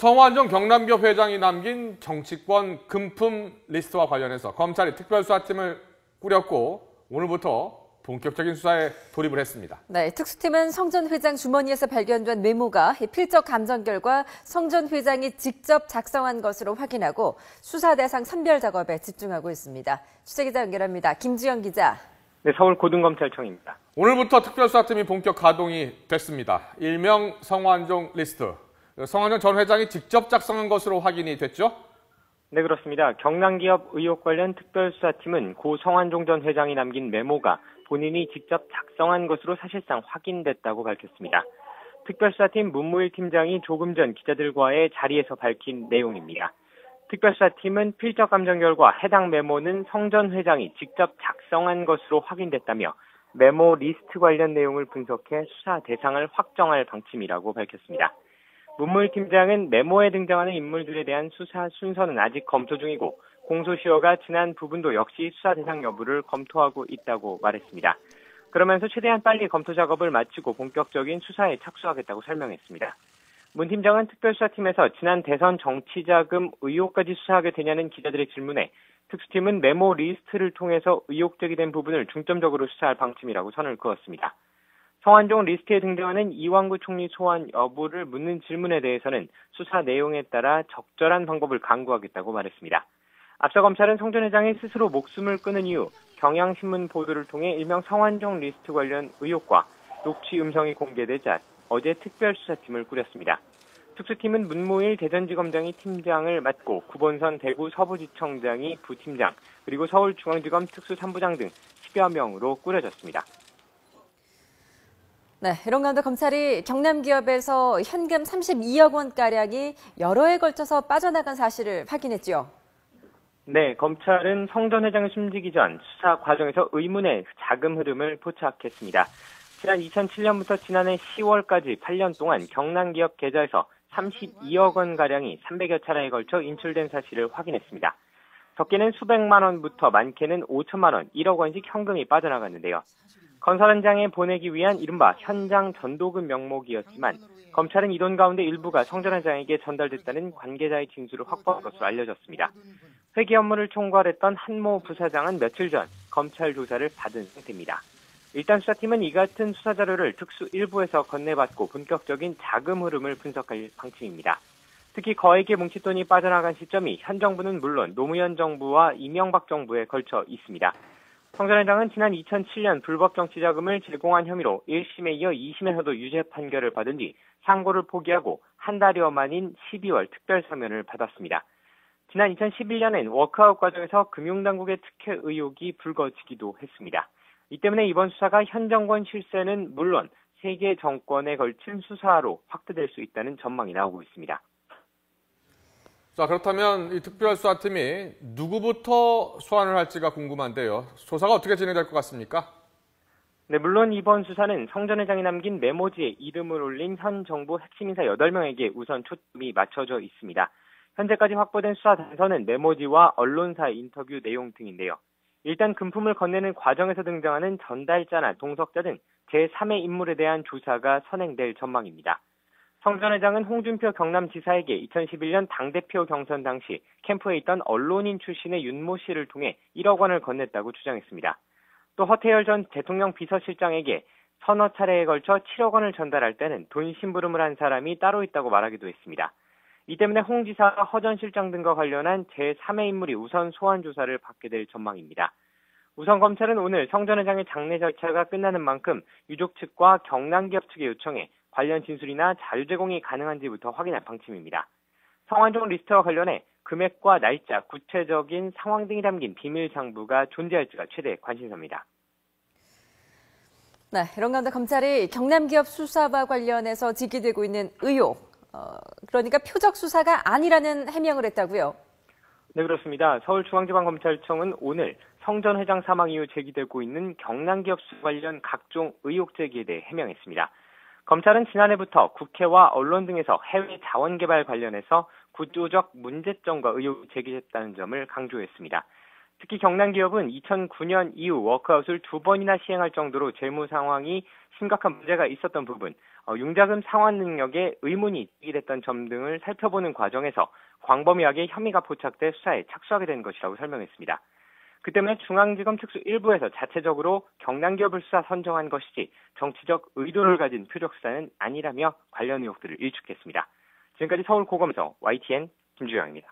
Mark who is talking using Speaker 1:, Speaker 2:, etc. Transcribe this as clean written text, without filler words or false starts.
Speaker 1: 성완종 경남기업 회장이 남긴 정치권 금품 리스트와 관련해서 검찰이 특별수사팀을 꾸렸고 오늘부터 본격적인 수사에 돌입을 했습니다.
Speaker 2: 네, 특수팀은 성 전 회장 주머니에서 발견된 메모가 필적 감정 결과 성 전 회장이 직접 작성한 것으로 확인하고 수사 대상 선별 작업에 집중하고 있습니다. 취재기자 연결합니다. 김주영 기자.
Speaker 3: 네, 서울고등검찰청입니다.
Speaker 1: 오늘부터 특별수사팀이 본격 가동이 됐습니다. 일명 성완종 리스트. 성완종 전 회장이 직접 작성한 것으로 확인이 됐죠?
Speaker 3: 네, 그렇습니다. 경남기업 의혹 관련 특별수사팀은 고 성완종 전 회장이 남긴 메모가 본인이 직접 작성한 것으로 사실상 확인됐다고 밝혔습니다. 특별수사팀 문무일 팀장이 조금 전 기자들과의 자리에서 밝힌 내용입니다. 특별수사팀은 필적 감정 결과 해당 메모는 성 전 회장이 직접 작성한 것으로 확인됐다며 메모 리스트 관련 내용을 분석해 수사 대상을 확정할 방침이라고 밝혔습니다. 문무일 팀장은 메모에 등장하는 인물들에 대한 수사 순서는 아직 검토 중이고 공소시효가 지난 부분도 역시 수사 대상 여부를 검토하고 있다고 말했습니다. 그러면서 최대한 빨리 검토 작업을 마치고 본격적인 수사에 착수하겠다고 설명했습니다. 문 팀장은 특별수사팀에서 지난 대선 정치자금 의혹까지 수사하게 되냐는 기자들의 질문에 특수팀은 메모 리스트를 통해서 의혹 제기된 부분을 중점적으로 수사할 방침이라고 선을 그었습니다. 성완종 리스트에 등장하는 이완구 총리 소환 여부를 묻는 질문에 대해서는 수사 내용에 따라 적절한 방법을 강구하겠다고 말했습니다. 앞서 검찰은 성 전 회장이 스스로 목숨을 끊은 이후 경향신문 보도를 통해 일명 성완종 리스트 관련 의혹과 녹취 음성이 공개되자 어제 특별수사팀을 꾸렸습니다. 특수팀은 문무일 대전지검장이 팀장을 맡고 구본선 대구 서부지청장이 부팀장, 그리고 서울중앙지검 특수삼부장 등 10여 명으로 꾸려졌습니다.
Speaker 2: 네, 이런 가운데 검찰이 경남기업에서 현금 32억 원가량이 여러 해에 걸쳐서 빠져나간 사실을 확인했죠.
Speaker 3: 네, 검찰은 성 전 회장이 숨지기 전 수사 과정에서 의문의 자금 흐름을 포착했습니다. 지난 2007년부터 지난해 10월까지 8년 동안 경남기업 계좌에서 32억 원가량이 300여 차례에 걸쳐 인출된 사실을 확인했습니다. 적게는 수백만 원부터 많게는 5천만 원, 1억 원씩 현금이 빠져나갔는데요. 건설 현장에 보내기 위한 이른바 현장 전도금 명목이었지만 검찰은 이 돈 가운데 일부가 성 전 회장에게 전달됐다는 관계자의 진술을 확보한 것으로 알려졌습니다. 회계 업무를 총괄했던 한모 부사장은 며칠 전 검찰 조사를 받은 상태입니다. 일단 수사팀은 이 같은 수사 자료를 특수 1부에서 건네받고 본격적인 자금 흐름을 분석할 방침입니다. 특히 거액의 뭉칫돈이 빠져나간 시점이 현 정부는 물론 노무현 정부와 이명박 정부에 걸쳐 있습니다. 성 전 회장은 지난 2007년 불법 정치 자금을 제공한 혐의로 1심에 이어 2심에서도 유죄 판결을 받은 뒤 상고를 포기하고 한 달여 만인 12월 특별사면을 받았습니다. 지난 2011년엔 워크아웃 과정에서 금융당국의 특혜 의혹이 불거지기도 했습니다. 이 때문에 이번 수사가 현 정권 실세는 물론 세계 정권에 걸친 수사로 확대될 수 있다는 전망이 나오고 있습니다.
Speaker 1: 자, 그렇다면 이 특별수사팀이 누구부터 소환을 할지가 궁금한데요. 조사가 어떻게 진행될 것 같습니까?
Speaker 3: 네, 물론 이번 수사는 성 전 회장이 남긴 메모지에 이름을 올린 현 정부 핵심 인사 8명에게 우선 초점이 맞춰져 있습니다. 현재까지 확보된 수사 단서는 메모지와 언론사의 인터뷰 내용 등인데요. 일단 금품을 건네는 과정에서 등장하는 전달자나 동석자 등 제3의 인물에 대한 조사가 선행될 전망입니다. 성 전 회장은 홍준표 경남지사에게 2011년 당대표 경선 당시 캠프에 있던 언론인 출신의 윤모 씨를 통해 1억 원을 건넸다고 주장했습니다. 또 허태열 전 대통령 비서실장에게 서너 차례에 걸쳐 7억 원을 전달할 때는 돈 심부름을 한 사람이 따로 있다고 말하기도 했습니다. 이 때문에 홍 지사와 허 전 실장 등과 관련한 제3의 인물이 우선 소환 조사를 받게 될 전망입니다. 우선 검찰은 오늘 성 전 회장의 장례 절차가 끝나는 만큼 유족 측과 경남기업 측에 요청해 관련 진술이나 자료 제공이 가능한지부터 확인할 방침입니다. 성완종 리스트와 관련해 금액과 날짜, 구체적인 상황 등이 담긴 비밀 장부가 존재할지가 최대 관심사입니다.
Speaker 2: 네, 이런 가운데 검찰이 경남기업 수사와 관련해서 제기되고 있는 의혹, 그러니까 표적 수사가 아니라는 해명을 했다고요?
Speaker 3: 네, 그렇습니다. 서울중앙지방검찰청은 오늘 성 전 회장 사망 이후 제기되고 있는 경남기업 수사 관련 각종 의혹 제기에 대해 해명했습니다. 검찰은 지난해부터 국회와 언론 등에서 해외 자원개발 관련해서 구조적 문제점과 의혹이 제기됐다는 점을 강조했습니다. 특히 경남기업은 2009년 이후 워크아웃을 2번이나 시행할 정도로 재무 상황이 심각한 문제가 있었던 부분, 융자금 상환 능력에 의문이 제기됐던 점 등을 살펴보는 과정에서 광범위하게 혐의가 포착돼 수사에 착수하게 된 것이라고 설명했습니다. 그 때문에 중앙지검 특수 1부에서 자체적으로 경남기업을 수사 선정한 것이지 정치적 의도를 가진 표적 수사는 아니라며 관련 의혹들을 일축했습니다. 지금까지 서울고검에서 YTN 김주영입니다.